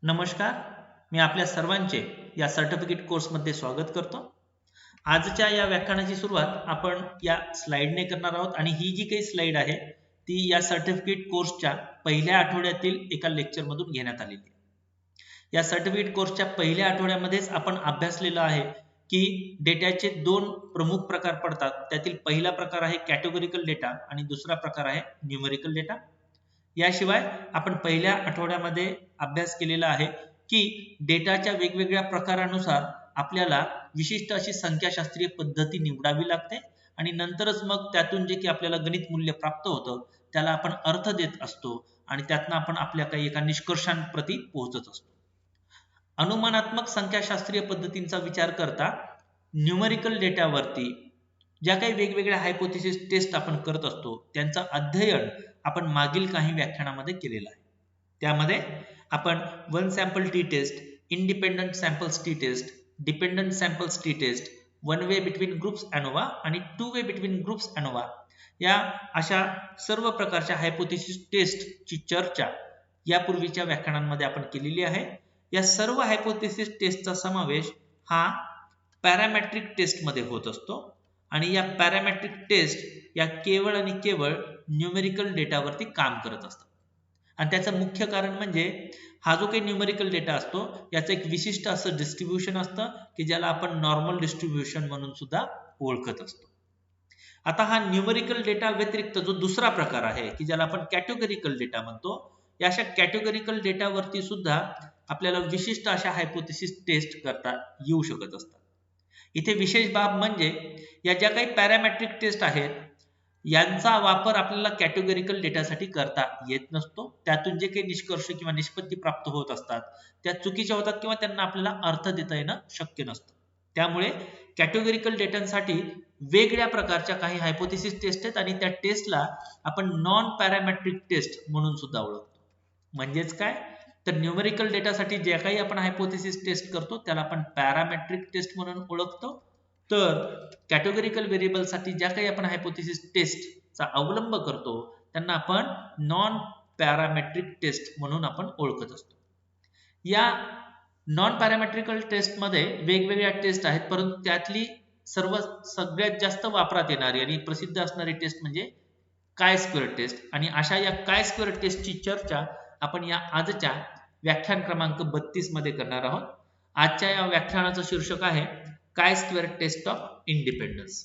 नमस्कार. मी आपल्या सर्वांचे या सर्टिफिकेट कोर्समध्ये स्वागत करतो. आजच्या या व्याख्यानाची सुरुवात आपण या स्लाइडने करणार आहोत आणि ही जी काही स्लाइड आहे ती या सर्टिफिकेट कोर्सच्या पहिल्या आठवड्यातील एका लेक्चरमधून घेण्यात आलेली आहे. या सर्टिफिकेट कोर्सच्या पहिल्या आठवड्यामध्येच आपण अभ्यासलेलं आहे की डेटाचे दोन प्रमुख प्रकार पडतात. त्यातील पहिला प्रकार आहे कॅटेगोरिकल डेटा आणि दुसरा प्रकार आहे न्यूमेरिकल डेटा. याशिवाय आपण पहिल्या आठवड्यामध्ये अभ्यास केलेला आहे की डेटाच्या वेगवेगळ्या प्रकारानुसार आपल्याला विशिष्ट अशी संख्याशास्त्रीय पद्धती निवडावी लागते आणि नंतरच मग त्यातून जे की आपल्याला गणित मूल्य प्राप्त होतं त्याला आपण अर्थ देत असतो आणि त्यातनं आपण आपल्या काही एका निष्कर्षांप्रती पोहोचत असतो. अनुमानात्मक संख्याशास्त्रीय पद्धतींचा विचार करता न्यूमेरिकल डेटावरती ज्या काही वेगवेगळ्या हायपोथेसिस टेस्ट आपण करत असतो त्यांचं अध्ययन आपण मागील काही व्याख्यानामध्ये केलेलं आहे. त्यामध्ये आपण one sample t test, independent samples t test, dependent samples t test, one way between groups ANOVA आणि two way between groups ANOVA या अशा सर्व प्रकारच्या हायपोथेसिस टेस्टची चर्चा यापूर्वीच्या व्याख्यानांमध्ये आपण केलेली आहे. या सर्व हायपोथेसिस टेस्टचा समावेश हा पॅरामेट्रिक टेस्टमध्ये होत असतो आणि या पॅरामेट्रिक टेस्ट या केवळ आणि केवळ न्यूमेरिकल डेटावरती काम करत असतात. आणि त्याचं मुख्य कारण म्हणजे हा जो काही न्यूमेरिकल डेटा असतो याचं एक विशिष्ट असं डिस्ट्रीब्युशन असतं की ज्याला आपण नॉर्मल डिस्ट्रीब्युशन म्हणून सुद्धा ओळखत असतो. आता हा न्यूमेरिकल डेटा व्यतिरिक्त जो दुसरा प्रकार आहे की ज्याला आपण कॅटेगोरिकल डेटा म्हणतो, या अशा कॅटेगोरिकल डेटावरती सुद्धा आपल्याला विशिष्ट अशा हायपोथेसिस टेस्ट करता येऊ शकत असतात. इथे विशेष बाब म्हणजे या ज्या काही पॅरामेट्रिक टेस्ट आहेत यांचा वापर आपल्याला कॅटेगोरिकल डेटासाठी करता येत नसतो. त्यातून जे काही निष्कर्ष किंवा निष्पत्ती प्राप्त होत असतात त्या चुकीच्या होतात किंवा त्यांना आपल्याला अर्थ देता येणं शक्य नसतं. त्यामुळे कॅटेगोरिकल डेटांसाठी वेगळ्या प्रकारच्या काही हायपोथेसिस टेस्ट आहेत आणि त्या टेस्टला आपण नॉन पॅरामेट्रिक टेस्ट म्हणून सुद्धा ओळखतो. म्हणजेच काय तर न्यूमेरिकल डेटासाठी जे काही आपण हायपोथेसिस टेस्ट करतो त्याला आपण पॅरामेट्रिक टेस्ट म्हणून ओळखतो, तर कॅटेगोरिकल व्हेरिएबलसाठी ज्या काही आपण हायपोथेसिस टेस्टचा अवलंब करतो त्यांना आपण नॉन पॅरामेट्रिक टेस्ट म्हणून आपण ओळखत असतो. या नॉन पॅरामेट्रिकल टेस्टमध्ये वेगवेगळ्या टेस्ट आहेत, परंतु त्यातली सगळ्यात जास्त वापरात येणारी आणि प्रसिद्ध असणारी टेस्ट म्हणजे काय स्क्वेअर टेस्ट आणि अशा या काय स्क्वेअर टेस्टची चर्चा आपण या आजच्या व्याख्यान क्रमांक 32 मध्ये करणार आहोत. आजच्या या व्याख्यानाचं शीर्षक आहे काय स्क्वेअर टेस्ट ऑफ इंडिपेंडन्स.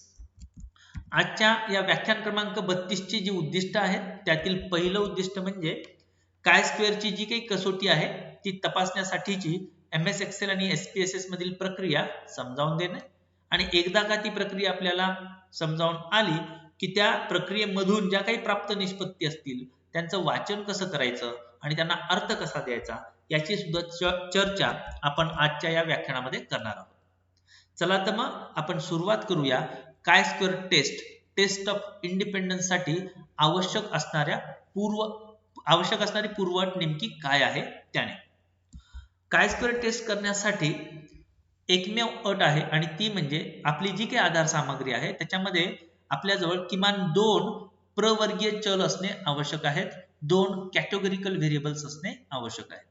आजच्या या व्याख्यान क्रमांक 32 ची जी उद्दिष्ट आहेत त्यातील पहिलं उद्दिष्ट म्हणजे काय स्क्वेअरची जी काही कसोटी आहे ती तपासण्यासाठीची MS एक्सेल आणि SPSS मधील प्रक्रिया समजावून देणे आणि एकदा का ती प्रक्रिया आपल्याला समजावून आली की त्या प्रक्रियेमधून ज्या काही प्राप्त निष्पत्ती असतील त्यांचं वाचन कसं करायचं आणि त्यांना अर्थ कसा द्यायचा याची सुद्धा चर्चा आपण आजच्या या व्याख्यानामध्ये करणार आहोत. चला तर मग आपण सुरुवात करूया काय स्क्वेअर टेस्ट ऑफ इंडिपेंडन्स साठी आवश्यक असणारी पूर्वअट नेमकी काय आहे त्याने. काय स्क्वेअर टेस्ट करण्यासाठी एकमेव अट आहे आणि ती म्हणजे आपली जी काही आधार सामग्री आहे त्याच्यामध्ये आपल्याजवळ किमान 2 प्रवर्गीय चल असणे आवश्यक आहेत, 2 कॅटेगोरिकल व्हेरिएबल्स असणे आवश्यक आहे.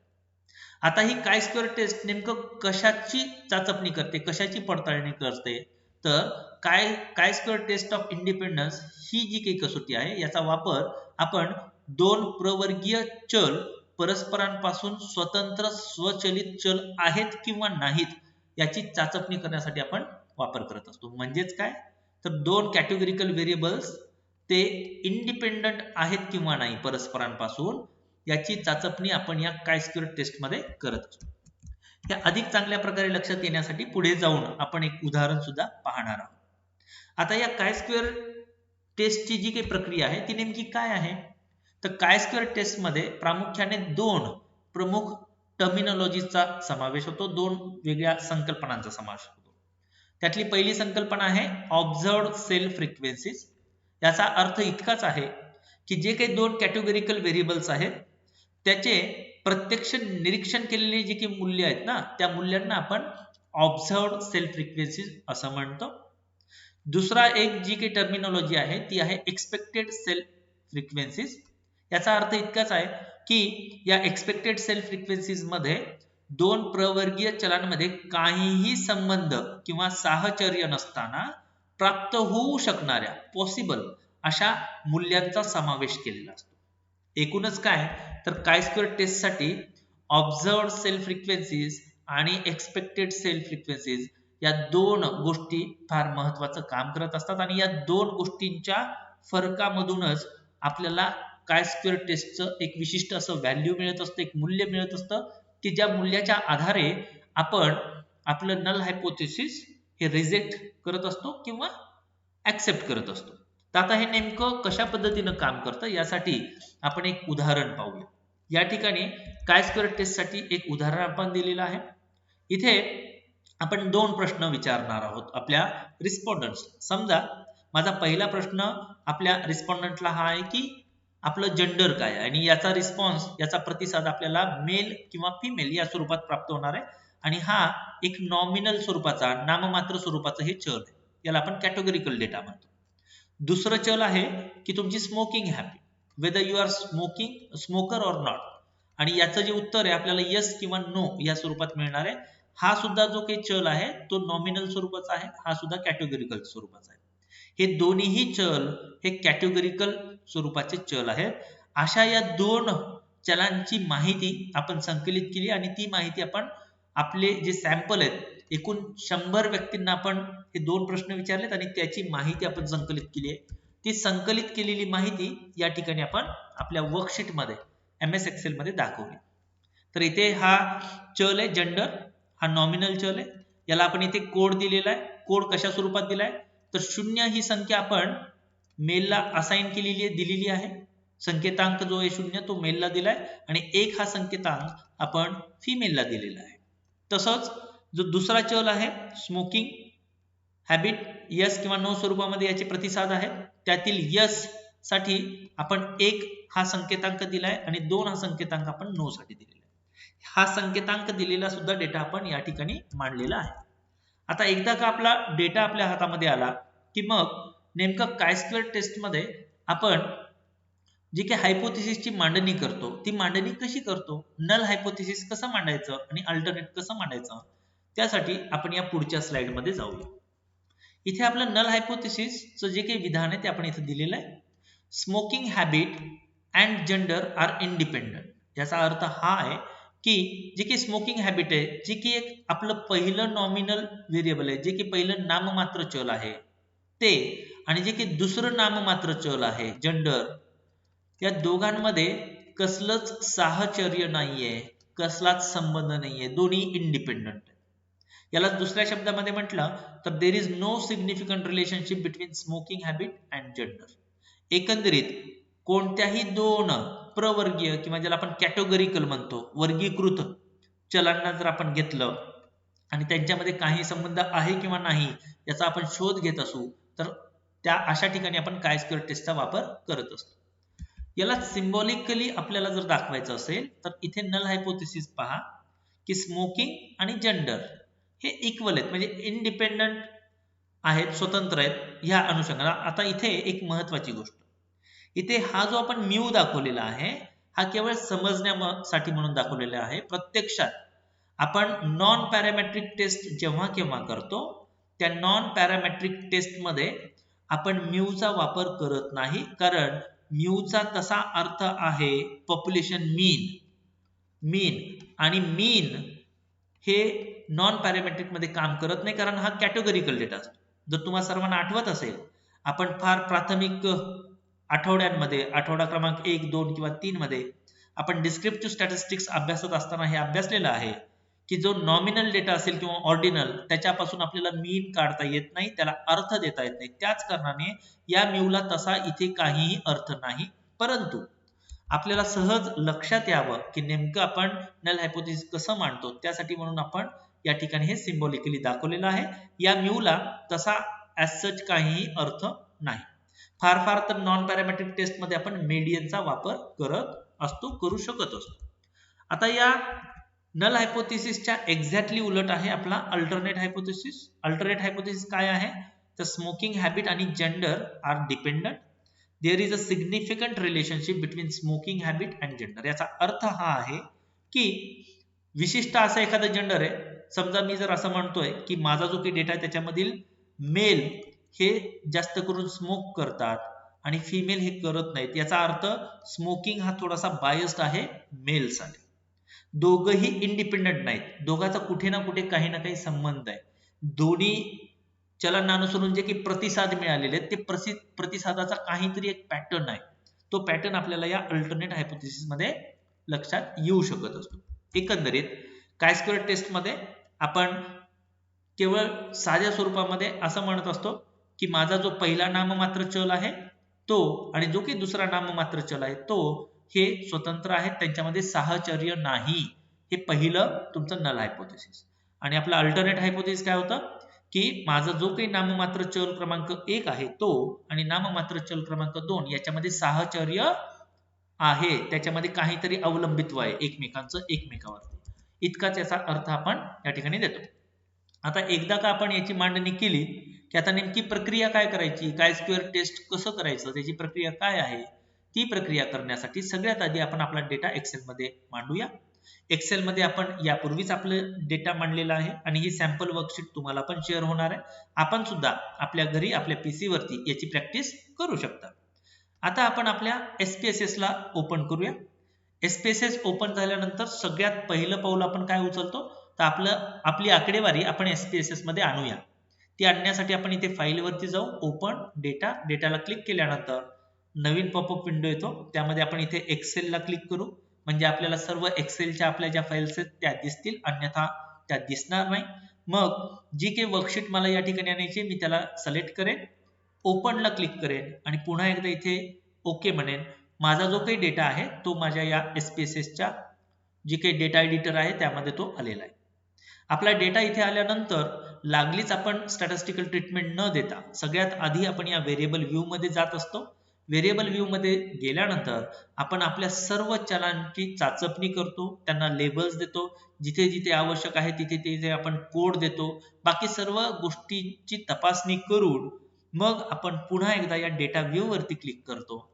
आता ही काय स्क्वेअर टेस्ट नेमकं कशाची चाचपणी करते, कशाची पडताळणी करते, तर काय स्क्वेअर टेस्ट ऑफ इंडिपेंडन्स ही जी काही कसोटी आहे याचा वापर आपण 2 प्रवर्गीय चल परस्परांपासून स्वतंत्र स्वचलित चल आहेत किंवा नाहीत याची चाचपणी करण्यासाठी आपण वापर करत असतो. म्हणजेच काय तर 2 कॅटेगोरिकल व्हेरिएबल्स ते इंडिपेंडंट आहेत किंवा नाही परस्परांपासून याची चाचपणी आपण या काय स्क्वेअर टेस्ट मध्ये करत असतो. या अधिक चांगल्या प्रकारे लक्षात येण्यासाठी पुढे जाऊन आपण एक उदाहरण सुद्धा पाहणार आहोत. आता या काय स्क्वेअर टेस्टची जी काही प्रक्रिया आहे ती नेमकी काय आहे, तर काय स्क्वेअर टेस्ट मध्ये प्रामुख्याने 2 प्रमुख टर्मिनॉलॉजीचा समावेश होतो, 2 वेगळ्या संकल्पनांचा समावेश होतो. त्यातली पहिली संकल्पना आहे ऑब्झर्व्ड सेल फ्रिक्वेन्सीज. याचा अर्थ इतकाच आहे की जे काही 2 कॅटेगोरिकल व्हेरिएबल्स आहेत त्याचे प्रत्यक्ष निरीक्षण केलेले जे काही मूल्य आहेत ना त्या मूल्यांना आपण ऑब्झर्व्ड सेल फ्रिक्वेन्सीज असं म्हणतो. दुसरा एक जी काही टर्मिनॉलॉजी आहे ती आहे एक्सपेक्टेड सेल फ्रिक्वेन्सीज. याचा अर्थ इतकाच आहे की या एक्सपेक्टेड सेल फ्रिक्वेन्सीज मध्ये दोन प्रवर्गीय चलांमध्ये काहीही संबंध किंवा साहचर्य नसताना प्राप्त होऊ शकणाऱ्या पॉसिबल अशा मूल्यांचा समावेश केलेला असतो. एकूणच काय तर काय स्क्वेअर टेस्टसाठी ऑब्झर्व्ड सेल फ्रिक्वेन्सीज आणि एक्सपेक्टेड सेल फ्रिक्वेन्सीज या दोन गोष्टी फार महत्वाचं काम करत असतात आणि या दोन गोष्टींच्या फरकामधूनच आपल्याला काय स्क्वेअर टेस्टचं एक विशिष्ट असं व्हॅल्यू मिळत असतं, एक मूल्य मिळत असतं की ज्या मूल्याच्या आधारे आपण आपलं नल हायपोथेसिस हे रिजेक्ट करत असतो किंवा ऍक्सेप्ट करत असतो. तर आता हे नेमकं कशा पद्धतीनं काम करतं यासाठी आपण एक उदाहरण पाहूया. या ठिकाणी काय स्क्वेअर टेस्टसाठी एक उदाहरण आपण दिलेलं आहे. इथे आपण दोन प्रश्न विचारणार आहोत आपल्या रिस्पॉन्डंट्स. समजा माझा पहिला प्रश्न आपल्या रिस्पॉन्डंटला हा आहे की आपलं जेंडर काय आहे आणि याचा रिस्पॉन्स याचा प्रतिसाद आपल्याला मेल किंवा फिमेल या स्वरूपात प्राप्त होणार आहे आणि हा एक नॉमिनल स्वरूपाचा नाममात्र स्वरूपाचं हे चल आहे. याला आपण कॅटेगोरिकल डेटा म्हणतो. दुसरं चल आहे की तुमची smoking habit, whether you are smoker or not, आणि याचं जे उत्तर आहे आपल्याला यस किंवा नो या स्वरूपात मिळणार आहे. हा सुद्धा जो काही चल आहे तो नॉमिनल स्वरूपाचा आहे, हा सुद्धा कॅटेगोरिकल स्वरूपाचा आहे. हे दोन्हीही चल हे कॅटेगोरिकल स्वरूपाचे चल आहेत. अशा या दोन चलांची माहिती आपण संकलित केली आणि ती माहिती आपण आपले जे सॅम्पल आहेत एकूण 100 व्यक्तींना आपण हे दोन प्रश्न विचारलेत आणि त्याची माहिती आपण संकलित केली आहे. ती संकलित केलेली माहिती या ठिकाणी आपण आपल्या वर्कशीट मध्ये MS एक्सेल मध्ये दाखवली. तर इथे हा चल आहे जेंडर, हा नॉमिनल चल आहे. याला आपण इथे कोड दिलेला आहे. कोड कशा स्वरूपात दिलाय तर 0 ही संख्या आपण मेलला असाइन केलेली आहे, दिलेली आहे. संकेतांक जो आहे 0 तो मेलला दिलाय आणि 1 हा संकेतांक आपण फिमेलला दिलेला आहे. तसंच जो दुसरा चल आहे स्मोकिंग हॅबिट, यस किंवा नो स्वरूपामध्ये याचे प्रतिसाद आहेत. त्यातील यस साठी आपण 1 हा संकेतांक दिलाय आणि 2 हा संकेतांक आपण नो साठी दिलेला आहे. हा संकेतांक दिलेला सुद्धा डेटा आपण या ठिकाणी मांडलेला आहे. आता एकदा का आपला डेटा आपल्या हातामध्ये आला की मग नेमकं काय स्क्वेअर टेस्ट मध्ये आपण जी काही हायपोथेसिसची मांडणी करतो ती मांडणी कशी करतो, नल हायपोथेसिस कसं मांडायचं आणि अल्टरनेट कसं मांडायचं, त्यासाठी आपण या पुढच्या स्लाइड मध्ये जाऊया. इथे आपलं नल हायपोथेसिसचं जे काही विधान आहे ते आपण इथे दिलेलं आहे. Smoking habit and gender are independent. याचा अर्थ हा आहे की जे काही स्मोकिंग हॅबिट आहे, जे की एक आपलं पहिलं नॉमिनल व्हेरिएबल आहे, जे की पहिलं नाममात्र चल आहे ते, आणि जे की दुसरं नाममात्र चल आहे जेंडर, या दोघांमध्ये कसलंच साहचर्य नाहीये, कसलाच संबंध नाहीये, दोन्ही इंडिपेंडंट आहे. याला दुसऱ्या शब्दामध्ये म्हटलं तर there is no significant relationship between smoking habit and gender. एकंदरीत कोणत्याही दोन प्रवर्गीय किंवा ज्याला आपण कॅटेगोरिकल म्हणतो वर्गीकृत चलांना जर आपण घेतलं आणि त्यांच्यामध्ये काही संबंध आहे किंवा नाही याचा आपण शोध घेत असू तर त्या अशा ठिकाणी आपण काय स्क्वेअर टेस्टचा वापर करत असतो. याला सिम्बॉलिकली आपल्याला जर दाखवायचं असेल तर इथे नल हायपोथेसिस पहा की स्मोकिंग आणि जेंडर हे इक्वल आहेत, म्हणजे इंडिपेंडंट आहेत, स्वतंत्र आहेत ह्या अनुषंगाने. आता इथे एक महत्वाची गोष्ट, इथे हा जो आपण म्यू दाखवलेला आहे हा केवळ समजण्यासाठी म्हणून दाखवलेला आहे. प्रत्यक्षात आपण नॉन पॅरामेट्रिक टेस्ट जेव्हा केव्हा करतो त्या नॉन पॅरामेट्रिक टेस्ट मध्ये आपण म्यूचा वापर करत नाही, कारण म्यूचा तसा अर्थ आहे पॉप्युलेशन मीन आणि मीन हे नॉन पॅरामेट्रिक मध्ये काम करत नाही, कारण हा कॅटेगोरिकल डेटा असतो. जर तुम्हाला सर्वांना आठवत असेल आपण फार प्राथमिक आठवड्यांमध्ये आठवडा क्रमांक 1, 2 किंवा 3 मध्ये आपण डिस्क्रिप्टिव्ह स्टॅटिस्टिक्स अभ्यासत असताना हे अभ्यासलेलं आहे की जो नॉमिनल डेटा असेल किंवा ऑर्डिनल त्याच्यापासून आपल्याला मीन काढता येत नाही, त्याला अर्थ देता येत नाही. त्याच कारणाने या म्यूला तसा इथे काहीही अर्थ नाही, परंतु आपल्याला सहज लक्षात यावं की नेमकं आपण नल हायपोथेसिस कसं मांडतो त्यासाठी म्हणून आपण या ठिकाणी हे सिम्बॉलिकली दाखवलेलं आहे. या म्यूला तसा ऍज सच काहीही अर्थ नाही. फार तर नॉन पॅरामेट्रिक टेस्ट मध्ये आपण मीडियनचा वापर करत असतो, करू शकत असतो. आता या नल हायपोथेसिसच्या एक्झॅक्टली उलट आहे आपला अल्टरनेट हायपोथेसिस. अल्टरनेट हायपोथेसिस काय आहे तर स्मोकिंग हॅबिट आणि gender are dependent. There is a significant relationship between smoking habit and gender. याचा अर्थ हा आहे की विशिष्ट असं एखादं जेंडर आहे. समजा मी जर असं म्हणतोय की माझा जो काही डेटा आहे त्याच्यामधील मेल हे जास्त करून स्मोक करतात आणि फिमेल हे करत नाहीत, याचा अर्थ स्मोकिंग हा थोडासा बायस्ड आहे मेलसाठी. दोघंही इंडिपेंडंट नाहीत, दोघांचा कुठे ना कुठे काही ना काही संबंध आहे. दोन्ही चलनानुसारून अनुसरून जे काही प्रतिसाद मिळालेले आहेत ते प्रतिसादाचा काहीतरी एक पॅटर्न आहे. तो पॅटर्न आपल्याला या अल्टरनेट हायपोथेसिस मध्ये लक्षात येऊ शकत असतो. एकंदरीत काय स्क्वेअर टेस्ट मध्ये आपण केवळ साध्या स्वरूपामध्ये असं म्हणत असतो की माझा जो पहिला नाममात्र चल आहे तो आणि जो काही दुसरा नाममात्र चल आहे तो हे स्वतंत्र आहेत, त्यांच्यामध्ये साहचर्य नाही. हे पहिलं तुमचं नल हायपोथेसिस. आणि आपला अल्टरनेट हायपोथेसिस काय होतं की माझा जो काही नाममात्र चल क्रमांक 1 आहे तो आणि नाममात्र चल क्रमांक 2 याच्यामध्ये साहचर्य आहे, त्याच्यामध्ये काहीतरी अवलंबित्व आहे एकमेकांचं एकमेकावरती. इतकाच याचा अर्थ आपण या ठिकाणी देतो. आता एकदा का आपण याची मांडणी केली की आता नेमकी प्रक्रिया काय करायची, काय स्क्वेअर टेस्ट कसं करायचं, त्याची प्रक्रिया काय आहे, ती प्रक्रिया करण्यासाठी सगळ्यात आधी आपण आपला डेटा एक्सेल मध्ये मांडूया. एक्सेल मध्ये आपण यापूर्वीच आपलं डेटा मांडलेला आहे आणि ही सॅम्पल वर्कशीट तुम्हाला पण शेअर होणार आहे. आपण सुद्धा आपल्या घरी आपल्या पीसी वरती याची प्रॅक्टिस करू शकता. आता आपण आपल्या SPSS ला ओपन करूया. SPSS ओपन झाल्यानंतर सगळ्यात पहिलं पाऊल आपण काय उचलतो तर आपली आकडेवारी आपण SPSS मध्ये आणूया. ती आणण्यासाठी आपण इथे फाईल वरती जाऊ, ओपन डेटा, डेटाला क्लिक केल्यानंतर नवीन पॉपअप विंडो येतो. त्यामध्ये आपण इथे एक्सेल ला क्लिक करू, म्हणजे आपल्याला सर्व एक्सेलच्या आपल्या ज्या फाईल्स आहेत त्या दिसतील, अन्यथा त्या दिसणार नाही. मग जी काही वर्कशीट मला या ठिकाणी आणायची मी त्याला सिलेक्ट करेन, ओपनला क्लिक करेन आणि पुन्हा एकदा इथे ओके म्हणेन. माझा जो काही डेटा आहे तो माझ्या या SPSSच्या जी काही डेटा एडिटर आहे त्यामध्ये तो आलेला आहे. आपला डेटा इथे आल्यानंतर लागलीच आपण स्टॅटिस्टिकल ट्रीटमेंट न देता सगळ्यात आधी आपण या व्हेरिएबल व्ह्यू मध्ये जात असतो. व्हेरिएबल व्ह्यू मध्ये गेल्यानंतर आपण आपल्या सर्व चलांची चाचपणी करतो, त्यांना लेबल्स देतो, जिथे जिथे आवश्यक आहे तिथे तिथे आपण कोड देतो. बाकी सर्व गोष्टींची तपासणी करून मग आपण पुन्हा एकदा या डेटा व्ह्यू वरती क्लिक करतो.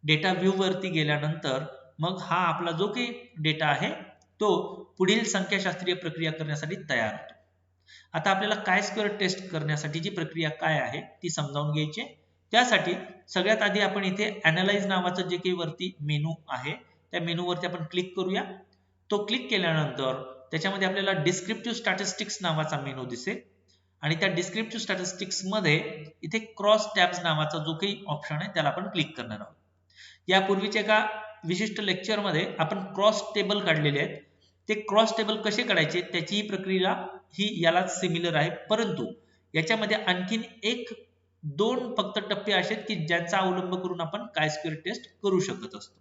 डेटा व्ह्यू वरती गेल्यानंतर मग हा आपला जो काही डेटा आहे तो पुढील संख्याशास्त्रीय प्रक्रिया करण्यासाठी तयार होतो. आता आपल्याला काय स्क्वेअर टेस्ट करण्यासाठीची प्रक्रिया काय आहे ती समजावून घ्यायची. त्यासाठी सगळ्यात आधी आपण इथे अॅनालाइज नावाचं जे काही वरती मेनू आहे त्या मेनू वरती आपण क्लिक करूया. तो क्लिक केल्यानंतर त्याच्यामध्ये आपल्याला डिस्क्रिप्टिव्ह स्टॅटिस्टिक्स नावाचा मेनू दिसेल आणि त्या डिस्क्रिप्टिव्ह स्टॅटिस्टिक्स मध्ये इथे क्रॉस टॅब्स नावाचा जो काही ऑप्शन आहे त्याला आपण क्लिक करणार आहोत. यापूर्वीच्या एका विशिष्ट लेक्चर मध्ये आपण क्रॉस टेबल काढलेले आहेत. ते क्रॉस टेबल कसे काढायचे त्याची ही प्रक्रिया ही याला सिमिलर आहे, परंतु याच्यामध्ये आणखीन एक दोन फक्त टप्पे असे की ज्यांचा अवलंब करून आपण काय स्क्वेअर टेस्ट करू शकत असतो.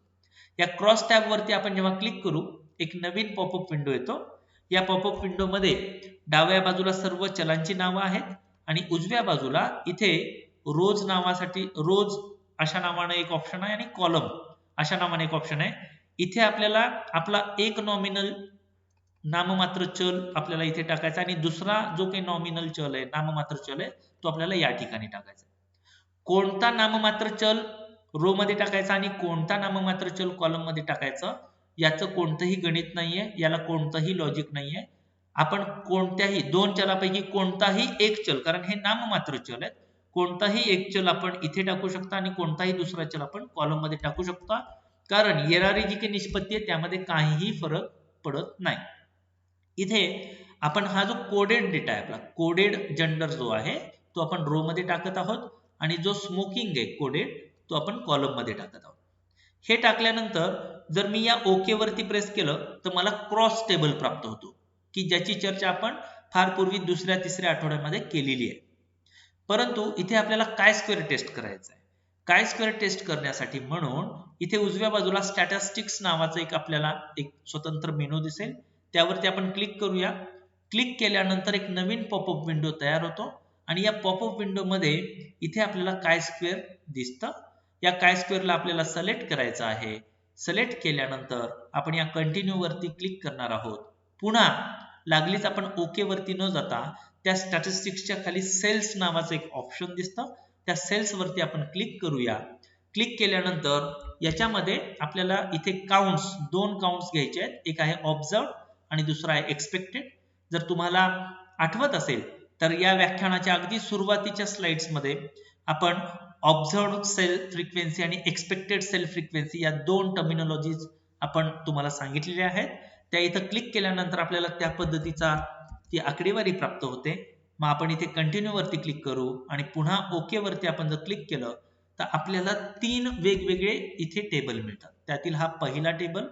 या क्रॉस टॅब वरती आपण जेव्हा क्लिक करू एक नवीन पॉपअप विंडो येतो. या पॉपअप विंडो मध्ये डाव्या बाजूला सर्व चलांची नावं आहेत आणि उजव्या बाजूला इथे रोज नावासाठी रोज अशा नावाने एक ऑप्शन आहे आणि कॉलम अशा नावाने एक ऑप्शन आहे. इथे आपल्याला आपला एक नॉमिनल नाममात्र चल आपल्याला इथे टाकायचा आणि दुसरा जो काही नॉमिनल चल आहे नाममात्र चल आहे तो आपल्याला या ठिकाणी टाकायचा. कोणता नाममात्र चल रो मध्ये टाकायचा आणि कोणता नाममात्र चल कॉलम मध्ये टाकायचं याचं कोणतंही गणित नाहीये, याला कोणतंही लॉजिक नाहीये. आपण कोणत्याही दोन चलापैकी कोणताही एक चल, कारण हे नाममात्र चल आहेत, कोणताही एक चल आपण इथे टाकू शकता आणि कोणताही दुसरा चल आपण कॉलम मध्ये टाकू शकता, कारण येणारी जी काही निष्पत्ती आहे त्यामध्ये काहीही फरक पडत नाही. इथे आपण हा जो कोडेड डेटा आहे आपला कोडेड जेंडर जो आहे तो आपण रो मध्ये टाकत आहोत आणि जो स्मोकिंग आहे कोडेड तो आपण कॉलम मध्ये टाकत आहोत. हे टाकल्यानंतर जर मी या ओके वरती प्रेस केलं तर मला क्रॉस टेबल प्राप्त होतो की ज्याची चर्चा आपण फार पूर्वी दुसऱ्या तिसऱ्या आठवड्यामध्ये केलेली आहे. परंतु इथे आपल्याला काय स्क्वेअर टेस्ट करायचं आहे. काय स्क्वेअर टेस्ट करण्यासाठी म्हणून इथे उजव्या बाजूला स्टॅटिस्टिक्स नावाचं एक आपल्याला एक स्वतंत्र मेनू दिसेल, त्यावरती आपण क्लिक करूया. क्लिक केल्यानंतर एक नवीन पॉपअप विंडो तयार होतो आणि या पॉपअप विंडो मध्ये इथे आपल्याला काय स्क्वेअर दिसतं. या काय स्क्वेअरला आपल्याला सिलेक्ट करायचं आहे. सिलेक्ट केल्यानंतर आपण या कंटिन्यू वरती क्लिक करणार आहोत. पुन्हा लागलीच आपण ओके वरती न जाता त्या स्टॅटिस्टिक्सच्या खाली सेल्स नावाचं एक ऑप्शन दिसतं, त्या सेल्स वरती आपण क्लिक करूया. क्लिक केल्यानंतर याच्यामध्ये आपल्याला इथे काउंट्स, 2 काउंट्स घ्यायचे आहेत. एक आहे ऑब्झर्व आणि दुसरा आहे एक्सपेक्टेड. जर तुम्हाला आठवत असेल तर या व्याख्यानाच्या अगदी सुरुवातीच्या स्लाइड्समध्ये आपण ऑब्झर्व्ड सेल फ्रिक्वेन्सी आणि एक्सपेक्टेड सेल फ्रिक्वेन्सी या 2 टर्मिनॉलॉजीज आपण तुम्हाला सांगितलेल्या आहेत. त्या इथं क्लिक केल्यानंतर आपल्याला त्या पद्धतीचा ती आकडेवारी प्राप्त होते. मग आपण इथे कंटिन्यू वरती क्लिक करू आणि पुन्हा ओके वरती आपण जर क्लिक केलं तर आपल्याला 3 वेगवेगळे इथे टेबल मिळतात. त्यातील हा पहिला टेबल,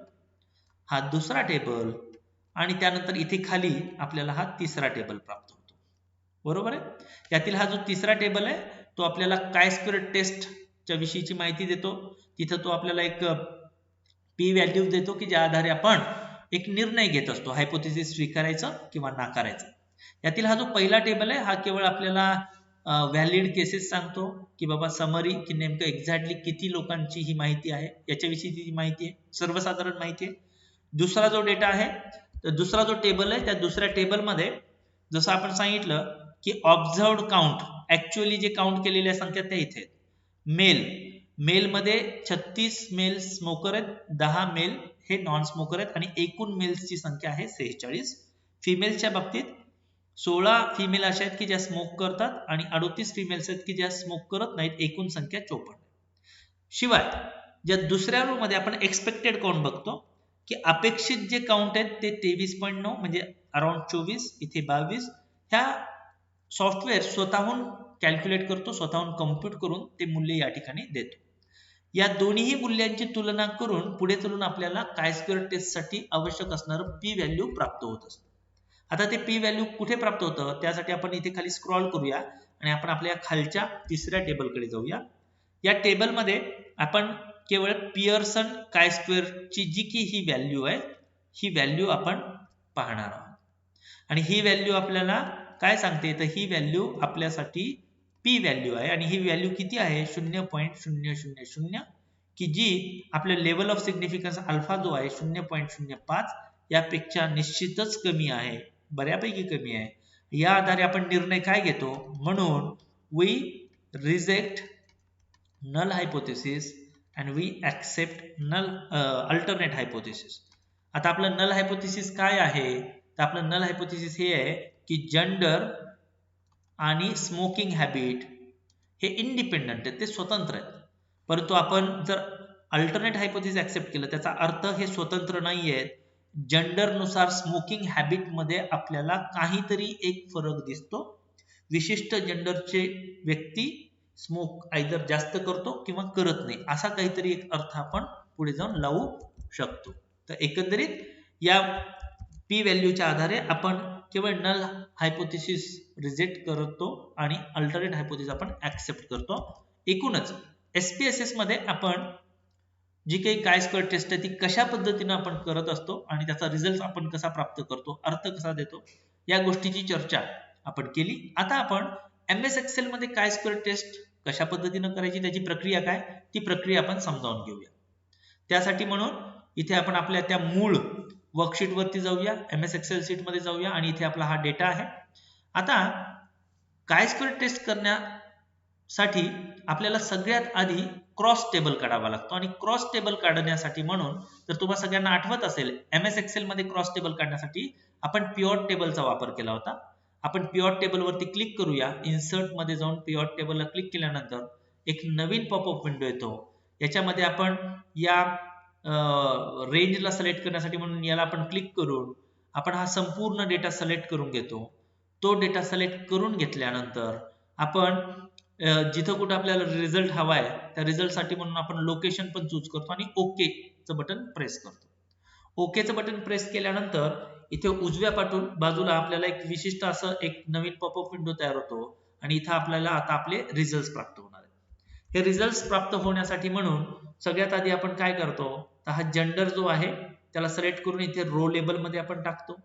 हा दुसरा टेबल आणि त्यानंतर इथे खाली आपल्याला हा तिसरा टेबल प्राप्त होतो. बरोबर आहे. यातील हा जो तिसरा टेबल आहे तो आपल्याला काय स्क्वेअर टेस्टच्या विषयीची माहिती देतो. तिथं तो आपल्याला एक पी व्हॅल्यू देतो की ज्या आधारे आपण एक निर्णय घेत असतो, हायपोथेसिस स्वीकारायचं किंवा नाकारायचं. यातील हा जो पहिला टेबल आहे हा केवळ आपल्याला व्हॅलिड केसेस सांगतो की बाबा समरी की नेमकं एक्झॅक्टली किती लोकांची ही माहिती आहे याच्याविषयी माहिती आहे, सर्वसाधारण माहिती आहे. दुसरा जो डेटा आहे तर दुसरा जो टेबल आहे त्या दुसऱ्या टेबलमध्ये जसं आपण सांगितलं की ऑब्झर्व्ड काउंट, ऍक्च्युअली जे काउंट केलेल्या संख्या त्या इथे आहेत. मेलमध्ये 36 मेल स्मोकर आहेत, 10 मेल हे नॉन स्मोकर आहेत आणि एकूण मेल्सची संख्या आहे 46. फिमेलच्या बाबतीत 16 फिमेल अशा आहेत की ज्या स्मोक करतात आणि 38 फिमेल्स आहेत की ज्या स्मोक करत नाहीत. एकूण संख्या 54. शिवाय ज्या दुसऱ्या रो मध्ये आपण एक्सपेक्टेड काउंट बघतो की अपेक्षित जे काउंट आहेत ते 23.9 म्हणजे अराउंड 24, इथे 22. ह्या सॉफ्टवेअर स्वतःहून कॅल्क्युलेट करतो, स्वतःहून कम्प्यूट करून ते मूल्य या ठिकाणी देतो. या दोन्ही मूल्यांची तुलना करून पुढे चलून आपल्याला काय स्क्वेअर टेस्टसाठी आवश्यक असणारं पी व्हॅल्यू प्राप्त होत असतं. आता ते पी व्हॅल्यू कुठे प्राप्त होतं त्यासाठी आपण इथे खाली स्क्रॉल करूया आणि आपण आपल्या खालच्या तिसऱ्या टेबलकडे जाऊया. या टेबलमध्ये आपण केवळ पिअर्सन काय स्क्वेअरची जी की ही व्हॅल्यू आहे ही व्हॅल्यू आपण पाहणार आहोत. आणि ही व्हॅल्यू आपल्याला काय सांगते तर ही व्हॅल्यू आपल्यासाठी पी व्हॅल्यू आहे आणि ही व्हॅल्यू किती आहे 0.000 की जी आपल्या लेवल ऑफ सिग्निफिकन्स अल्फा जो आहे 0.05 यापेक्षा निश्चितच कमी आहे, बऱ्यापैकी कमी आहे. या आधारे आपण निर्णय काय घेतो, म्हणून we reject null hypothesis and we accept null alternate hypothesis. आता आपलं नल हायपोथेसिस काय आहे तर आपलं नल हायपोथेसिस हे आहे की जेंडर आणि स्मोकिंग हॅबिट हे इंडिपेंडंट आहेत, ते स्वतंत्र आहेत. परंतु आपण जर अल्टरनेट हायपोथेसिस ऍक्सेप्ट केलं त्याचा अर्थ हे स्वतंत्र नाही आहेत. जेंडरनुसार स्मोकिंग हॅबिट मध्ये आपल्याला काहीतरी एक फरक दिसतो. विशिष्ट जेंडरचे व्यक्ती स्मोक आयदर जास्त करतो किंवा करत नाही, असा काहीतरी एक अर्थ आपण पुढे जाऊन लावू शकतो. तर एकंदरीत या पी व्हॅल्यूच्या आधारे आपण केवळ नल हायपोथेसिस रिजेक्ट करतो आणि अल्टरनेट हायपोथेसिस आपण ऍक्सेप्ट करतो. एकूणच SPSS मध्ये आपण जी काही काय स्क्वेअर टेस्ट आहे ती कशा पद्धतीने आपण करत असतो आणि त्याचा रिझल्ट आपण कसा प्राप्त करतो, अर्थ कसा देतो, या गोष्टीची चर्चा आपण केली. आता आपण MS Excel मध्ये काय स्क्वेअर टेस्ट कशा पद्धतीने करायची, त्याची प्रक्रिया काय, ती प्रक्रिया आपण समजावून घेऊया. त्यासाठी म्हणून इथे आपण आपल्या त्या मूळ वर्कशीट वरती जाऊया, MS Excel शीट मध्ये जाऊया आणि इथे आपला हा डेटा आहे. आता काय स्क्वेअर टेस्ट करण्यासाठी आपल्याला सगळ्यात आधी क्रॉस टेबल काढावा लागतो आणि क्रॉस टेबल काढण्यासाठी म्हणून जर तुम्हाला सगळ्यांना आठवत असेल MS Excel मध्ये क्रॉस टेबल काढण्यासाठी आपण पिव्होट टेबलचा वापर केला होता. आपण पिव्होट टेबल वरती क्लिक करूया. इन्सर्ट मध्ये जाऊन पिव्होट टेबलला क्लिक केल्यानंतर एक नवीन पॉपअप विंडो येतो. याच्यामध्ये आपण या रेंजला सिलेक्ट करण्यासाठी म्हणून याला आपण क्लिक करून आपण हा संपूर्ण डेटा सिलेक्ट करून घेतो. तो डेटा सिलेक्ट करून घेतल्यानंतर आपण जिथं कुठं आपल्याला रिझल्ट हवा आहे त्या रिझल्ट साठी म्हणून आपण लोकेशन पण चूज करतो आणि ओकेचं बटन प्रेस करतो. ओकेचं बटन प्रेस केल्यानंतर इथे उजव्या बाजूला आपल्याला एक विशिष्ट असं एक नवीन पॉपअप विंडो तयार होतो आणि इथं आपल्याला आता आपले रिझल्ट प्राप्त होणार आहेत. हे रिझल्ट प्राप्त होण्यासाठी म्हणून सगळ्यात आधी आपण काय करतो तर हा जेंडर जो आहे त्याला सिलेक्ट करून इथे रो लेबल मध्ये आपण टाकतो.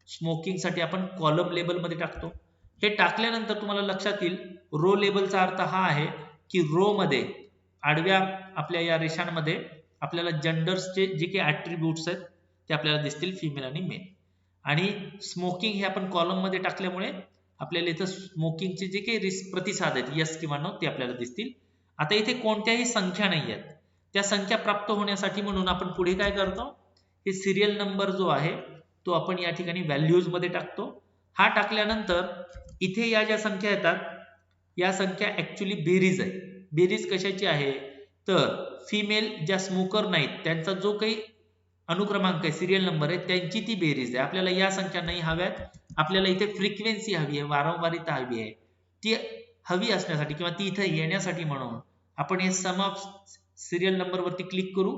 स्मोकिंग साठी आपण कॉलम लेबल मध्ये टाकतो. हे टाकल्यानंतर तुम्हाला लक्षात येईल रो लेबलचा अर्थ हा आहे की रो मध्ये आडव्या आपल्या या रेषांमध्ये आपल्याला जेंडर्सचे जे काही ऍट्रिब्यूट्स आहेत ते आपल्याला दिसतील, फिमेल आणि मेल. आणि स्मोकिंग हे आपण कॉलम मध्ये टाकल्यामुळे आपल्याला इथं स्मोकिंगचे जे काही प्रतिसाद आहेत यस किंवा नो ते आपल्याला दिसतील. आता इथे कोणत्याही संख्या नाही आहेत, त्या संख्या प्राप्त होण्यासाठी म्हणून आपण पुढे काय करतो, हे सिरियल नंबर जो आहे तो आपण या ठिकाणी व्हॅल्यूज मध्ये टाकतो. हा टाकल्यानंतर इथे या ज्या संख्या येतात या संख्या ऍक्च्युली बेरीज आहे. बेरीज कशाची आहे, तर फिमेल ज्या स्मोकर नाहीत त्यांचा जो काही अनुक्रमांक आहे, सिरियल नंबर आहे, त्यांची ती बेरीज आहे. आपल्याला या संख्या नाही हव्यात, आपल्याला इथे फ्रिक्वेन्सी हवी आहे, वारंवारिता हवी आहे. ती हवी असण्यासाठी किंवा ती इथे येण्यासाठी म्हणून आपण हे सम ऑफ सिरियल नंबर वरती क्लिक करू.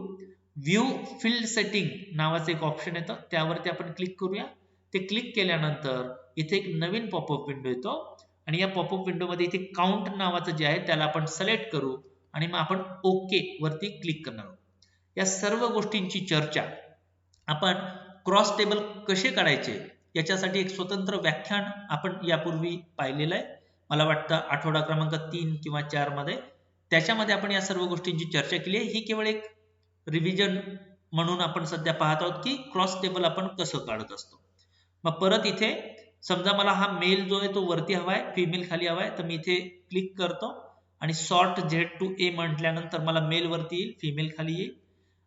व्ह्यू फील्ड सेटिंग नावाचं एक ऑप्शन येतं, त्यावरती आपण क्लिक करूया. ते क्लिक केल्यानंतर इथे एक नवीन पॉपअप विंडो येतो आणि या पॉपअप विंडो मध्ये इथे काउंट नावाचं जे आहे त्याला आपण सिलेक्ट करू आणि मग आपण ओके वरती क्लिक करणार आहोत. या सर्व गोष्टींची चर्चा आपण क्रॉस टेबल कसे काढायचे याच्यासाठी एक स्वतंत्र व्याख्यान आपण यापूर्वी पाहिलेलं आहे, मला वाटतं आठवडा क्रमांक 3 किंवा 4 मध्ये. त्याच्यामध्ये आपण या सर्व गोष्टींची चर्चा केली आहे. ही केवळ एक रिव्हिजन म्हणून आपण सध्या पाहत आहोत की क्रॉस टेबल आपण कसं काढत असतो. मग परत इथे समजा मला हा मेल जो आहे तो वरती हवाय, फिमेल खाली हवाय, तर मी इथे क्लिक करतो आणि सॉर्ट Z to A म्हटल्यानंतर मला मेल वरती येईल, फिमेल खाली येईल.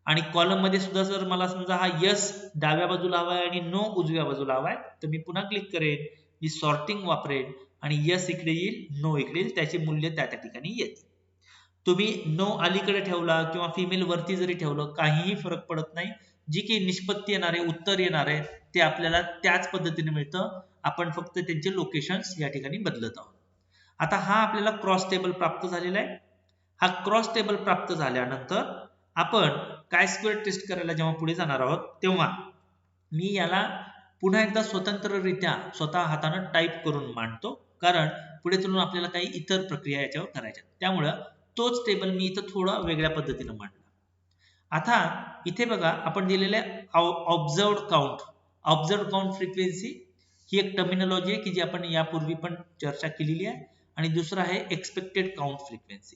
आणि कॉलम मध्ये सुद्धा जर मला समजा हा यस डाव्या बाजूला हवाय आणि नो उजव्या बाजूला हवाय, तर मी पुन्हा क्लिक करेन, मी सॉर्टिंग वापरेन आणि यस इकडे येईल, नो इकडे येईल, त्याचे मूल्य त्या ठिकाणी येते. तुम्ही नो अलीकडे ठेवला किंवा फिमेल वरती जरी ठेवलं काहीही फरक पडत नाही. जी काही निष्पत्ती येणार आहे, उत्तर येणार आहे, ते आपल्याला त्याच पद्धतीने मिळतं. आपण फक्त त्यांचे लोकेशन्स या ठिकाणी बदलत आहोत. आता हा आपल्याला क्रॉस टेबल प्राप्त झालेला आहे. हा क्रॉस टेबल प्राप्त झाल्यानंतर आपण काय स्क्वेअर टेस्ट करायला जेव्हा पुढे जाणार आहोत तेव्हा मी याला पुन्हा एकदा स्वतंत्ररित्या स्वतः हाताने टाईप करून मांडतो, कारण पुढे चलून आपल्याला काही इतर प्रक्रिया याच्यावर करायच्या. त्यामुळं तोच टेबल मी इथं थोडा वेगळ्या पद्धतीने मांडला. आता इथे बघा आपण दिलेले ऑब्झर्व्ड काउंट फ्रिक्वेन्सी ही एक टर्मिनॉलॉजी आहे की जी आपण यापूर्वी पण चर्चा केलेली आहे. आणि दुसरं आहे एक्सपेक्टेड काउंट फ्रिक्वेन्सी.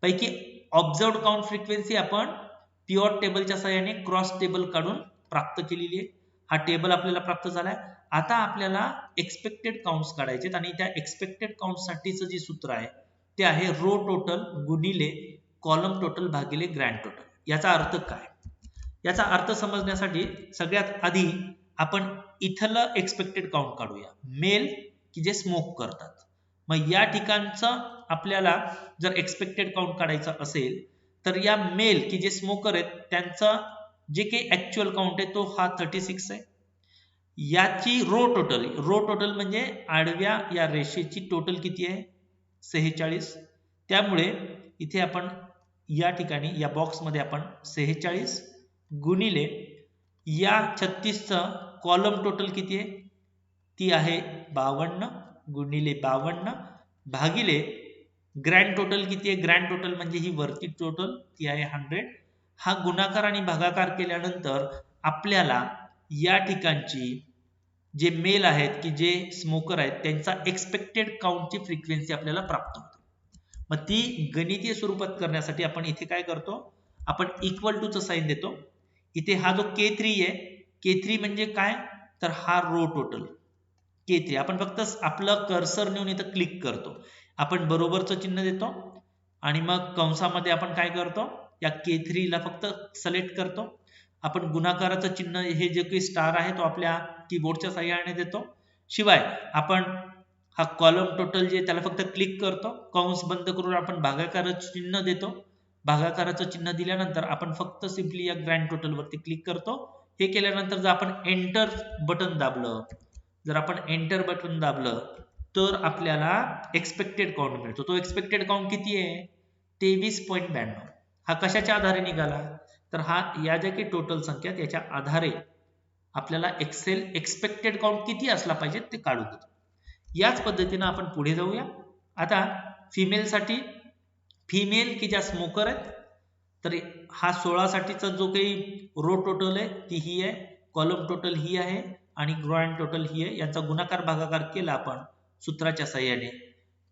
पैकी ऑब्झर्व्ड काउंट फ्रिक्वेन्सी आपण प्युअर टेबलच्या सहाय्याने क्रॉस टेबल काढून प्राप्त केलेली आहे. हा टेबल आपल्याला प्राप्त झालाय. आता आपल्याला एक्सपेक्टेड काउंट्स काढायचे आणि त्या एक्सपेक्टेड काउंट साठीचं जे सूत्र आहे ते आहे रो टोटल गुणिले कॉलम टोटल भागिले ग्रँड टोटल. याचा अर्थ काय, याचा अर्थ समजण्यासाठी सगळ्यात आधी आपण इथलं एक्सपेक्टेड काउंट काढूया, मेल की जे स्मोक करतात. मग या ठिकाणचं आपल्याला जर एक्सपेक्टेड काउंट काढायचं असेल तर या मेल की जे स्मोकर आहेत त्यांचं जे काही ऍक्च्युअल काउंट आहे तो हा 36 आहे. याची रो टोटल म्हणजे आडव्या या रेषेची टोटल किती आहे, 46. त्यामुळे इथे आपण या ठिकाणी या बॉक्समध्ये आपण 46 गुणिले या 36चं कॉलम टोटल किती आहे, ती आहे 52 गुणिले 52 भागिले ग्रँड टोटल किती आहे, ग्रँड टोटल म्हणजे ही वरती टोटल ती आहे 100. हा गुणाकार आणि भागाकार केल्यानंतर आपल्याला या ठिकाणची जे मेल आहेत की जे स्मोकर आहेत त्यांचा एक्सपेक्टेड काउंटची फ्रिक्वेन्सी आपल्याला प्राप्त होते. मग ती गणितीय स्वरूपात करण्यासाठी आपण इथे काय करतो, आपण इक्वल टू चं साइन देतो. इथे हा जो K3 आहे, K3 म्हणजे काय, तर हा रो टोटल K3. आपण फक्त आपलं कर्सर नेऊन इथं क्लिक करतो, आपण बरोबरचं चिन्ह देतो आणि मग कंसामध्ये आपण काय करतो, या K3 ला फक्त सिलेक्ट करतो. आपण गुणाकाराचं चिन्ह हे जे काही स्टार आहे तो आपल्या कीबोर्डच्या सहाय्याने देतो. शिवाय आपण हा कॉलम टोटल जे त्याला फक्त क्लिक करतो, कंस बंद करून आपण भागाकाराचं चिन्ह देतो. भागाकाराचं चिन्ह दिल्यानंतर आपण फक्त सिम्पली या ग्रँड टोटल वरती क्लिक करतो. हे केल्यानंतर जर आपण एंटर बटन दाबलं तर आपल्याला एक्सपेक्टेड काउंट मिळतो. तो एक्सपेक्टेड काउंट किती आहे, 23.92. हा कशाच्या आधारे निघाला, तर हा या ज्या काही टोटल संख्या त्याच्या आधारे आपल्याला एक्सेल एक्सपेक्टेड काउंट किती असला पाहिजे ते काढून देतो. याच पद्धतीने आपण पुढे जाऊया. आता फिमेल साठी, फिमेल की ज्या स्मोकर आहेत, तर हा 16 साठीचा जो काही रो टोटल आहे ती ही आहे, कॉलम टोटल ही आहे आणि ग्रँड टोटल ही आहे. यांचा गुणाकार भागाकार केला आपण सूत्राच्या सहाय्याने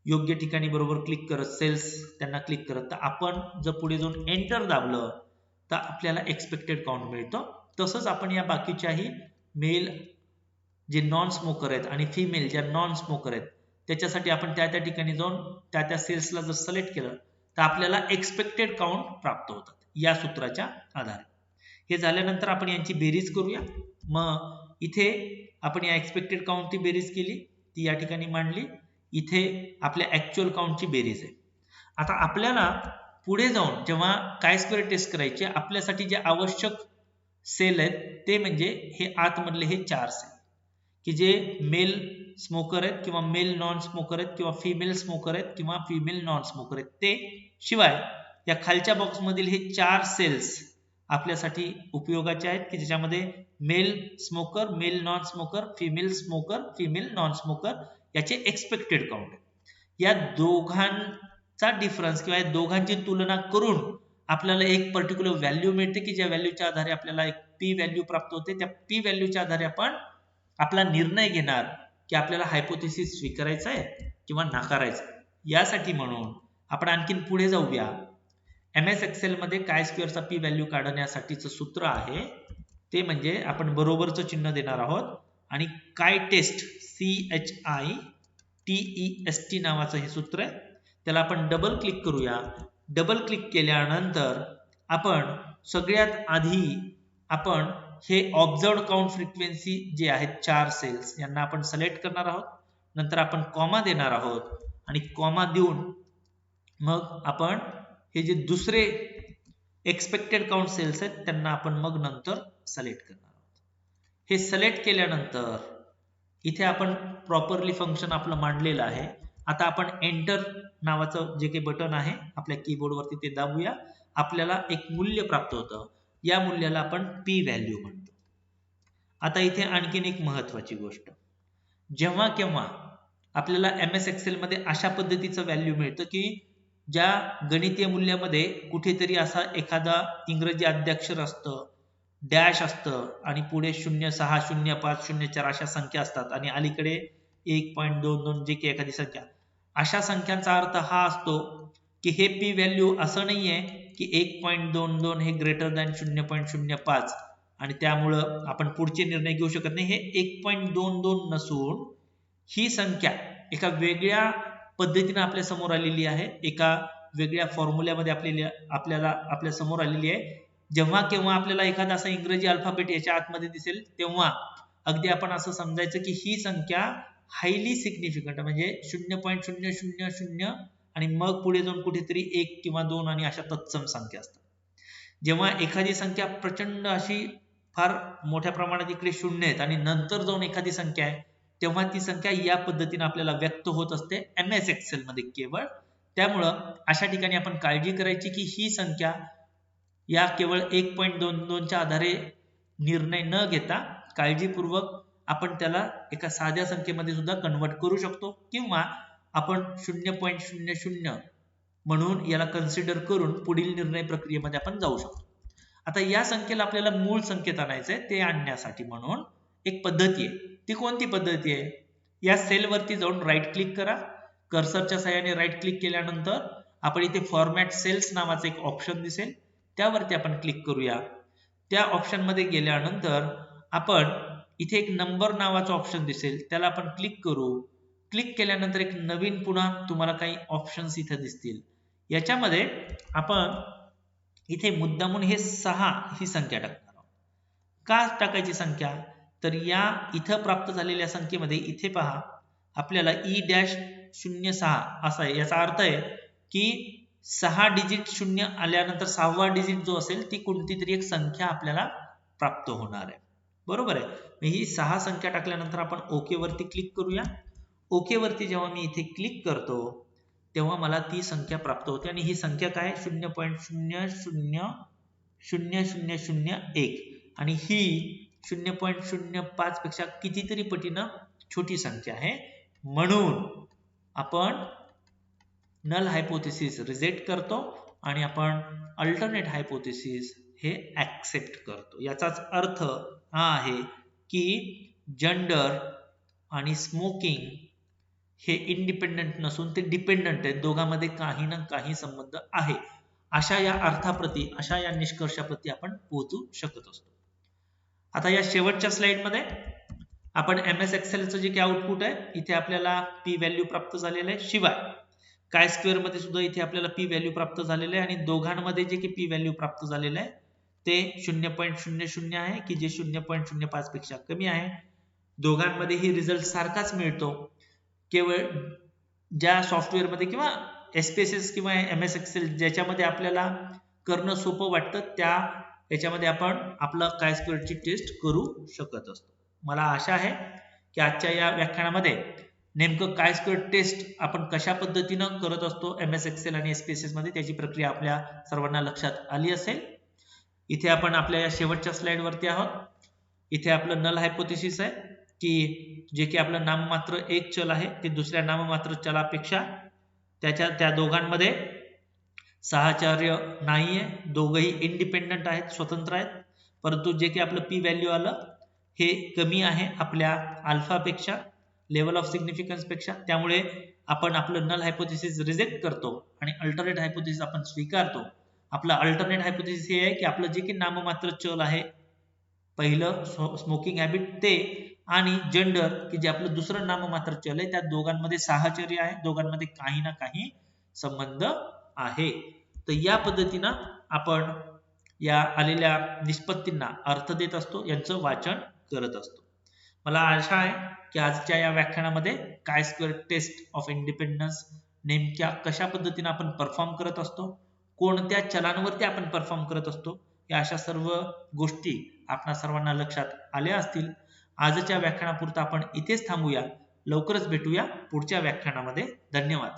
योग्य ठिकाणी बरोबर क्लिक करत, सेल्स त्यांना क्लिक करत, तर आपण जर पुढे जाऊन एंटर दाबलं तर आपल्याला एक्सपेक्टेड काउंट मिळतो. तसंच आपण या बाकीच्याही मेल जे नॉन स्मोकर आहेत आणि फिमेल ज्या नॉन स्मोकर आहेत त्याच्यासाठी आपण त्या ठिकाणी जाऊन त्या सेल्सला जर सिलेक्ट केलं तर तर आपल्याला एक्सपेक्टेड काउंट प्राप्त होतात या सूत्राच्या आधारे. हे झाल्यानंतर आपण यांची बेरीज करूया. मग इथे आपण या एक्सपेक्टेड काउंटची बेरीज केली, ती या ठिकाणी मांडली. इथे आपल्या ऍक्च्युअल काउंटची बेरीज आहे. आता आपल्याला पुढे जाऊन जेव्हा काय स्क्वेअर टेस्ट करायची, आपल्यासाठी जे आवश्यक सेल आहेत ते म्हणजे हे आतमधले हे 4 सेल, की जे मेल स्मोकर आहेत किंवा मेल नॉन स्मोकर आहेत किंवा फिमेल स्मोकर आहेत किंवा फिमेल नॉन स्मोकर आहेत, ते शिवाय या खालच्या बॉक्स मधील हे 4 सेल्स आपल्यासाठी उपयोगाचे आहेत, की ज्याच्यामध्ये male smoker, male non smoker, female smoker, female non smoker याचे एक्सपेक्टेड काउंट आहे. या दोघांचा डिफरन्स किंवा या दोघांची तुलना करून आपल्याला एक पर्टिक्युलर व्हॅल्यू मिळते, की ज्या व्हॅल्यूच्या आधारे आपल्याला एक पी व्हॅल्यू प्राप्त होते. त्या पी व्हॅल्यूच्या आधारे आपण आपला निर्णय घेणार की आपल्याला हायपोथेसिस स्वीकारायचा आहे किंवा नाकारायचा आहे. यासाठी म्हणून आपण आणखीन पुढे जाऊया. MS एक्सेल मध्ये काय स्क्वेअरचा पी व्हॅल्यू काढण्यासाठीचं सूत्र आहे ते म्हणजे आपण बरोबरचं चिन्ह देणार आहोत आणि काय टेस्ट CHITEST नावाचं हे सूत्र आहे, त्याला आपण डबल क्लिक करूया. डबल क्लिक केल्यानंतर आपण सगळ्यात आधी आपण हे ऑब्झर्व्ड काउंट फ्रिक्वेन्सी जे आहेत 4 सेल्स यांना आपण सिलेक्ट करणार आहोत. नंतर आपण कॉमा देणार आहोत आणि कॉमा देऊन मग आपण हे जे दुसरे एक्सपेक्टेड काउंट सेल्स आहेत त्यांना आपण मग नंतर सिलेक्ट करणार आहोत. हे सिलेक्ट केल्यानंतर इथे आपण प्रॉपरली फंक्शन आपलं मांडलेलं आहे. आता आपण एंटर नावाचं जे काही बटन आहे आपल्या कीबोर्ड वरती ते दाबूया. आपल्याला एक मूल्य प्राप्त होतं, या मूल्याला आपण पी व्हॅल्यू म्हणतो. आता इथे आणखीन एक महत्वाची गोष्ट, जेव्हा केव्हा आपल्याला MS एक्सेल मध्ये अशा पद्धतीचं व्हॅल्यू मिळतं की ज्या गणितीय मूल्यामध्ये कुठेतरी असा एखादा इंग्रजी आद्याक्षर असतं, डॅश असतं आणि पुढे 06, 05, 04 अशा संख्या असतात आणि अलीकडे 1.22 जे की एखादी संख्या, अशा संख्यांचा अर्थ हा असतो की हे पी व्हॅल्यू असं नाहीये की 1.22 हे ग्रेटर दॅन 0.05 आणि त्यामुळं आपण पुढचे निर्णय घेऊ शकत नाही. हे 1.22 नसून ही संख्या एका वेगळ्या पद्धतीने आपल्या समोर आलेली आहे, एका वेगळ्या फॉर्म्युल्यामध्ये आपल्याला आपल्या समोर आलेली आहे. जेव्हा केव्हा आपल्याला एखादा असा इंग्रजी अल्फाबेट याच्या आतमध्ये दिसेल तेव्हा अगदी आपण असं समजायचं की ही संख्या हायली सिग्निफिकंट म्हणजे 0.000 आणि मग पुढे जाऊन कुठेतरी 1 किंवा 2 आणि अशा तत्सम संख्या असतात. जेव्हा एखादी संख्या प्रचंड अशी फार मोठ्या प्रमाणात इकडे शून्य आहेत आणि नंतर जाऊन एखादी संख्या आहे तेव्हा ती संख्या या पद्धतीने आपल्याला व्यक्त होत असते MS एक्सेल मध्ये केवळ. त्यामुळं अशा ठिकाणी आपण काळजी करायची की ही संख्या या केवळ 1.22 च्या आधारे निर्णय न घेता काळजीपूर्वक आपण त्याला एका साध्या संख्येमध्ये सुद्धा कन्वर्ट करू शकतो किंवा आपण 0.00 म्हणून याला कन्सिडर करून पुढील निर्णय प्रक्रियेमध्ये आपण जाऊ शकतो. आता या संख्येला आपल्याला मूळ संख्येत आणायचंय, ते आणण्यासाठी म्हणून एक पद्धती आहे. ती कोणती पद्धती आहे? या सेल वरती जाऊन राईट क्लिक करा. कर्सरच्या सहाय्याने राईट क्लिक केल्यानंतर आपण इथे फॉर्मॅट सेल्स नावाचं एक ऑप्शन दिसेल, त्यावरती आपण क्लिक करूया. त्या ऑप्शन मध्ये गेल्यानंतर आपण इथे एक नंबर नावाचा ऑप्शन दिसेल, त्याला आपण क्लिक करू. क्लिक केल्यानंतर एक नवीन पुन्हा तुम्हाला काही ऑप्शन्स इथे दिसतील. याच्यामध्ये आपण इथे मुद्दामून हे 6 ही संख्या टाकणार आहोत. का टाकायची संख्या? तर या इथं प्राप्त झालेल्या संख्येमध्ये इथे पहा आपल्याला E-06 असा आहे. याचा अर्थ आहे की 6 डिजिट शून्य आल्यानंतर 6वा डिजिट जो असेल ती कोणती तरी एक संख्या आपल्याला प्राप्त होणार आहे. बरोबर आहे. ही 6 संख्या टाकल्यानंतर आपण ओके वरती क्लिक करूया. ओके वरती जेव्हा मी इथे क्लिक करतो तेव्हा मला ती संख्या प्राप्त होते आणि ही संख्या काय 0.000001 आणि ही 0.05 पेक्षा कितीतरी पटीनं छोटी संख्या आहे. म्हणून आपण नल हायपोथेसिस रिजेक्ट करतो आणि आपण अल्टरनेट हायपोथेसिस हे ऍक्सेप्ट करतो. याचाच अर्थ हा आहे की जेंडर आणि स्मोकिंग हे इंडिपेंडंट नसून ते डिपेंडंट आहेत, दोघांमध्ये काही ना काही संबंध आहे. अशा या अर्थाप्रती, अशा या निष्कर्षाप्रती आपण पोहोचू शकत असतो. आता या शेवटच्या स्लाइडमध्ये आपण MS एक्सेलचं जे काही आउटपुट आहे इथे आपल्याला पी व्हॅल्यू प्राप्त झालेलं आहे. शिवाय काय स्क्वेअर मध्ये सुद्धा इथे आपल्याला पी व्हॅल्यू प्राप्त झालेले आहे आणि दोघांमध्ये जे की पी व्हॅल्यू प्राप्त झालेलं आहे ते 0.00 आहे की जे 0.05 पेक्षा कमी आहे. दोघांमध्येही रिझल्ट सारखाच मिळतो. केवळ ज्या सॉफ्टवेअरमध्ये किंवा SPSS किंवा MS Excel ज्याच्यामध्ये आपल्याला करणं सोपं वाटतं त्या याच्यामध्ये आपण आपलं काय स्क्वेअरची टेस्ट करू शकत असतो. मला आशा आहे की आजच्या या व्याख्यानामध्ये नेमकं काय स्क्वेअर टेस्ट आपण कशा पद्धतीनं करत असतो MS Excel आणि SPSS मध्ये त्याची प्रक्रिया आपल्या सर्वांना लक्षात आली असेल. इथे आपण आपल्या शेवटच्या स्लाइड वरती आहोत. इथे आपलं नल हायपोथेसिस आहे की जे की आपलं नाममात्र एक चल आहे ते दुसऱ्या नाममात्र चलापेक्षा त्या दोघांमध्ये साहचर्य नाहीये. दोघही इंडिपेंडंट आहेत, स्वतंत्र आहेत. परंतु जे की आपलं पी व्हॅल्यू आलं हे कमी आहे आपल्या अल्फापेक्षा, लेवल ऑफ सिग्निफिकन्स पेक्षा. त्यामुळे आपण आपलं नल हायपोथेसिस रिजेक्ट करतो आणि अल्टरनेट हायपोथेसिस आपण स्वीकारतो. आपलं अल्टरनेट हायपोथेसिस हे आहे की आपलं जे की नाममात्र चल आहे पहिलं स्मोकिंग हॅबिट ते आणि जेंडर की जे आपलं दुसरं नाममात्र चल आहे त्या दोघांमध्ये साहचर्य आहे, दोघांमध्ये काही ना काही संबंध आहे. तर या पद्धतीनं आपण या आलेल्या निष्पत्तींना अर्थ देत असतो, यांचं वाचन करत असतो. मला आशा आहे की आजच्या या व्याख्यानामध्ये काय स्क्वेअर टेस्ट ऑफ इंडिपेंडन्स नेमक्या कशा पद्धतीने आपण परफॉर्म करत असतो, कोणत्या चलांवरती आपण परफॉर्म करत असतो, या अशा सर्व गोष्टी आपल्या सर्वांना लक्षात आल्या असतील. आजच्या व्याख्यानापुरता आपण इथेच थांबूया. लवकरच भेटूया पुढच्या व्याख्यानामध्ये. धन्यवाद.